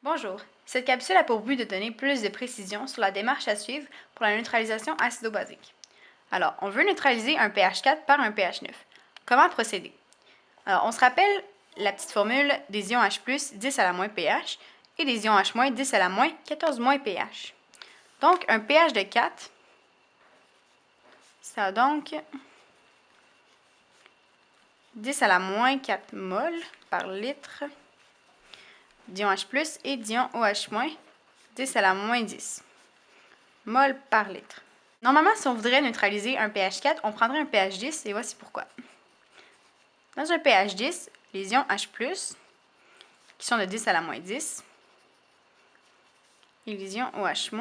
Bonjour, cette capsule a pour but de donner plus de précision sur la démarche à suivre pour la neutralisation acido-basique. Alors, on veut neutraliser un pH 4 par un pH 9. Comment procéder? Alors, on se rappelle la petite formule des ions H+, 10 à la moins pH, et des ions H-, 10 à la moins 14 moins pH. Donc, un pH de 4, ça a donc 10 à la moins 4 mol par litre d'ion H+, et d'ion OH-, 10 à la moins 10 mol par litre. Normalement, si on voudrait neutraliser un pH 4, on prendrait un pH 10 et voici pourquoi. Dans un pH 10, les ions H+, qui sont de 10 à la moins 10, et les ions OH-,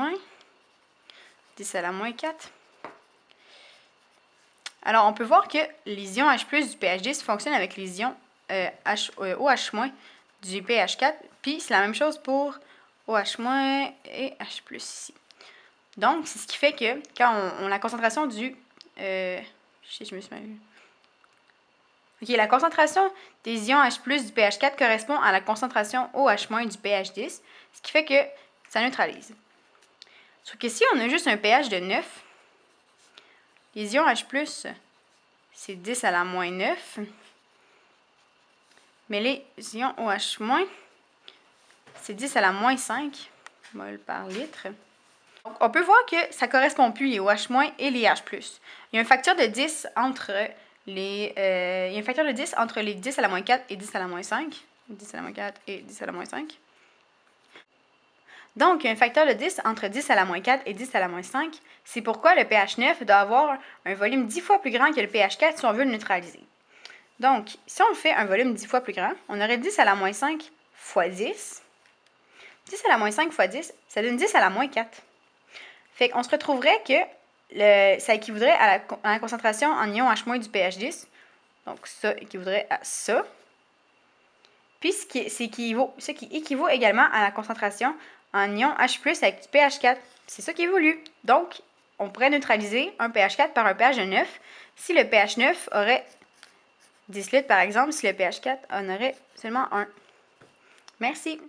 10 à la moins 4. Alors, on peut voir que les ions H+, du pH 10 fonctionnent avec les ions OH- du pH 4, puis c'est la même chose pour OH- et H+ ici. Donc, c'est ce qui fait que quand on la concentration du... je me suis mal vu. OK, la concentration des ions H+ du pH 4 correspond à la concentration OH- du pH 10, ce qui fait que ça neutralise. Sauf que si on a juste un pH de 9, les ions H+, c'est 10 à la moins 9, mais les ions OH-, c'est 10 à la moins 5 mol par litre. Donc, on peut voir que ça ne correspond plus, les OH- et les H+. Il y a un facteur de 10 entre les 10 à la moins 4 et 10 à la moins 5. 10 à la moins 4 et 10 à la moins 5. Donc, il y a un facteur de 10 entre 10 à la moins 4 et 10 à la moins 5. C'est pourquoi le pH 9 doit avoir un volume 10 fois plus grand que le pH 4 si on veut le neutraliser. Donc, si on fait un volume 10 fois plus grand, on aurait 10 à la moins 5 fois 10. 10 à la moins 5 fois 10, ça donne 10 à la moins 4. Fait qu'on se retrouverait que ça équivaudrait à la concentration en ion H- du pH 10. Donc, ça équivaudrait à ça. Puis, ce qui équivaut également à la concentration en ion H+ avec du pH 4. C'est ça qui évolue. Donc, on pourrait neutraliser un pH 4 par un pH de 9 si le pH 9 aurait 10 litres, par exemple, si le pH 4 en aurait seulement 1. Merci.